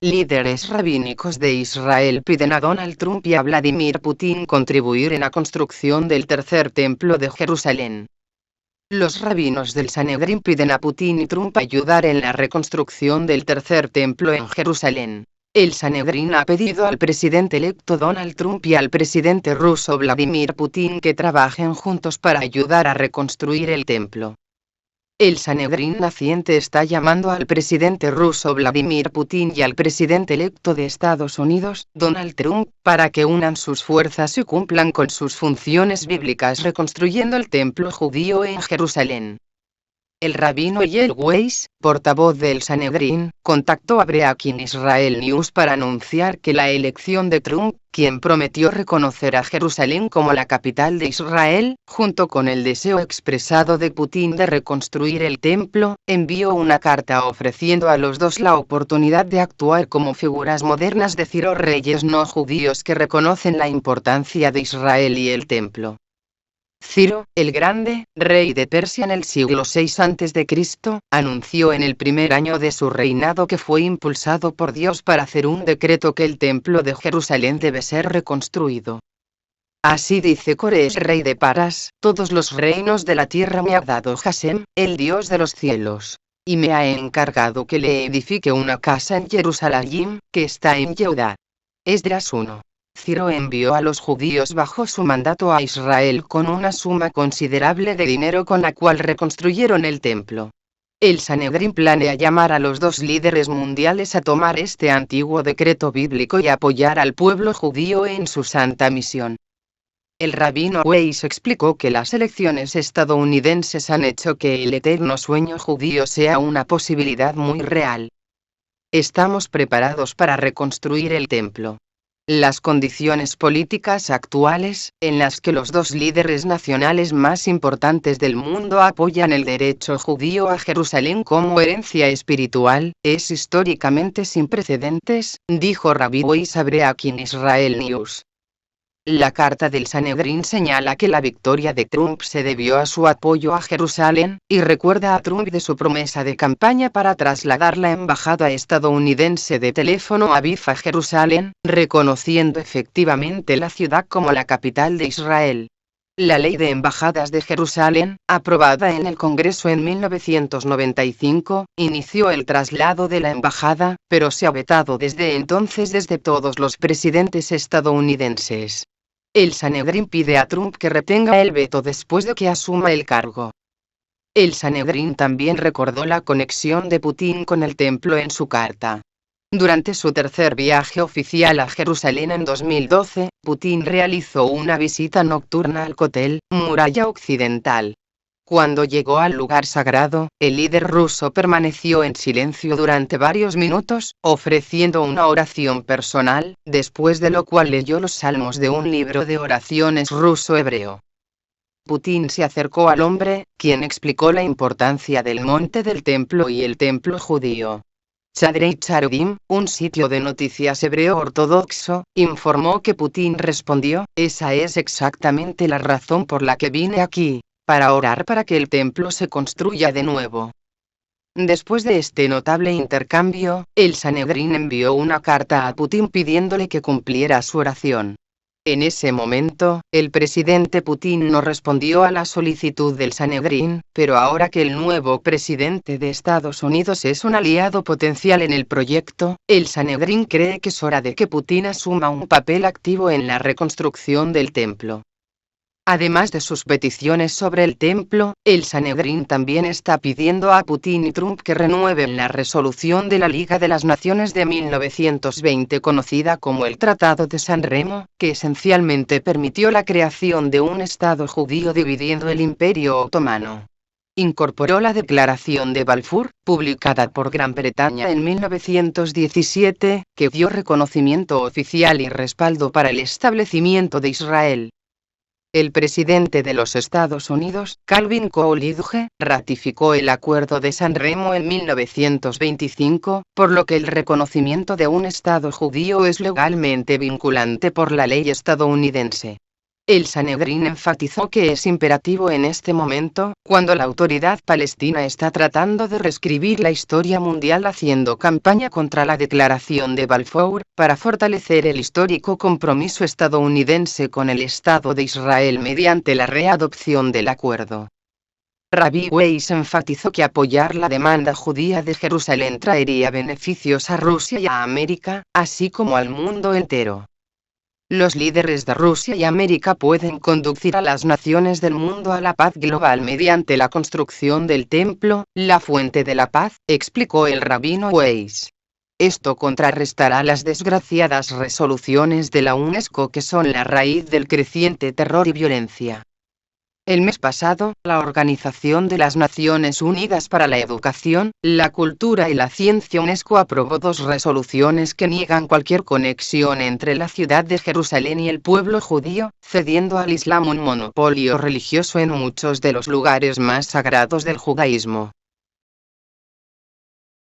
Líderes rabínicos de Israel piden a Donald Trump y a Vladimir Putin contribuir en la construcción del tercer templo de Jerusalén. Los rabinos del Sanedrín piden a Putin y Trump ayudar en la reconstrucción del tercer templo en Jerusalén. El Sanedrín ha pedido al presidente electo Donald Trump y al presidente ruso Vladimir Putin que trabajen juntos para ayudar a reconstruir el templo. El Sanedrín naciente está llamando al presidente ruso Vladimir Putin y al presidente electo de Estados Unidos, Donald Trump, para que unan sus fuerzas y cumplan con sus funciones bíblicas reconstruyendo el templo judío en Jerusalén. El rabino Yael Weiss, portavoz del Sanedrín, contactó a Breaking Israel News para anunciar que la elección de Trump, quien prometió reconocer a Jerusalén como la capital de Israel, junto con el deseo expresado de Putin de reconstruir el templo, envió una carta ofreciendo a los dos la oportunidad de actuar como figuras modernas de Ciro reyes no judíos que reconocen la importancia de Israel y el templo. Ciro, el Grande, rey de Persia en el siglo VI a.C., anunció en el primer año de su reinado que fue impulsado por Dios para hacer un decreto que el templo de Jerusalén debe ser reconstruido. Así dice Cores, rey de Paras: todos los reinos de la tierra me ha dado Hashem, el Dios de los cielos, y me ha encargado que le edifique una casa en Jerusalén, que está en Yehudá. Esdras 1. Ciro envió a los judíos bajo su mandato a Israel con una suma considerable de dinero con la cual reconstruyeron el templo. El Sanedrín planea llamar a los dos líderes mundiales a tomar este antiguo decreto bíblico y apoyar al pueblo judío en su santa misión. El rabino Weiss explicó que las elecciones estadounidenses han hecho que el eterno sueño judío sea una posibilidad muy real. Estamos preparados para reconstruir el templo. Las condiciones políticas actuales, en las que los dos líderes nacionales más importantes del mundo apoyan el derecho judío a Jerusalén como herencia espiritual, es históricamente sin precedentes, dijo Rabbi Weiss a Breaking Israel News. La carta del Sanedrín señala que la victoria de Trump se debió a su apoyo a Jerusalén, y recuerda a Trump de su promesa de campaña para trasladar la embajada estadounidense de Teléfono Aviv a Jerusalén, reconociendo efectivamente la ciudad como la capital de Israel. La Ley de Embajadas de Jerusalén, aprobada en el Congreso en 1995, inició el traslado de la embajada, pero se ha vetado desde entonces desde todos los presidentes estadounidenses. El Sanedrín pide a Trump que retenga el veto después de que asuma el cargo. El Sanedrín también recordó la conexión de Putin con el templo en su carta. Durante su tercer viaje oficial a Jerusalén en 2012, Putin realizó una visita nocturna al Kotel, muralla occidental. Cuando llegó al lugar sagrado, el líder ruso permaneció en silencio durante varios minutos, ofreciendo una oración personal, después de lo cual leyó los salmos de un libro de oraciones ruso-hebreo. Putin se acercó al hombre, quien explicó la importancia del monte del templo y el templo judío. Chadrei Charudim, un sitio de noticias hebreo ortodoxo, informó que Putin respondió: esa es exactamente la razón por la que vine aquí, para orar para que el templo se construya de nuevo. Después de este notable intercambio, el Sanedrín envió una carta a Putin pidiéndole que cumpliera su oración. En ese momento, el presidente Putin no respondió a la solicitud del Sanedrín, pero ahora que el nuevo presidente de Estados Unidos es un aliado potencial en el proyecto, el Sanedrín cree que es hora de que Putin asuma un papel activo en la reconstrucción del templo. Además de sus peticiones sobre el templo, el Sanedrín también está pidiendo a Putin y Trump que renueven la resolución de la Liga de las Naciones de 1920 conocida como el Tratado de San Remo, que esencialmente permitió la creación de un Estado judío dividiendo el Imperio Otomano. Incorporó la Declaración de Balfour, publicada por Gran Bretaña en 1917, que dio reconocimiento oficial y respaldo para el establecimiento de Israel. El presidente de los Estados Unidos, Calvin Coolidge, ratificó el Acuerdo de San Remo en 1925, por lo que el reconocimiento de un Estado judío es legalmente vinculante por la ley estadounidense. El Sanedrín enfatizó que es imperativo en este momento, cuando la autoridad palestina está tratando de reescribir la historia mundial haciendo campaña contra la Declaración de Balfour, para fortalecer el histórico compromiso estadounidense con el Estado de Israel mediante la readopción del acuerdo. Rabbi Weiss enfatizó que apoyar la demanda judía de Jerusalén traería beneficios a Rusia y a América, así como al mundo entero. Los líderes de Rusia y América pueden conducir a las naciones del mundo a la paz global mediante la construcción del templo, la fuente de la paz, explicó el rabino Weiss. Esto contrarrestará las desgraciadas resoluciones de la UNESCO que son la raíz del creciente terror y violencia. El mes pasado, la Organización de las Naciones Unidas para la Educación, la Cultura y la Ciencia UNESCO aprobó 2 resoluciones que niegan cualquier conexión entre la ciudad de Jerusalén y el pueblo judío, cediendo al Islam un monopolio religioso en muchos de los lugares más sagrados del judaísmo.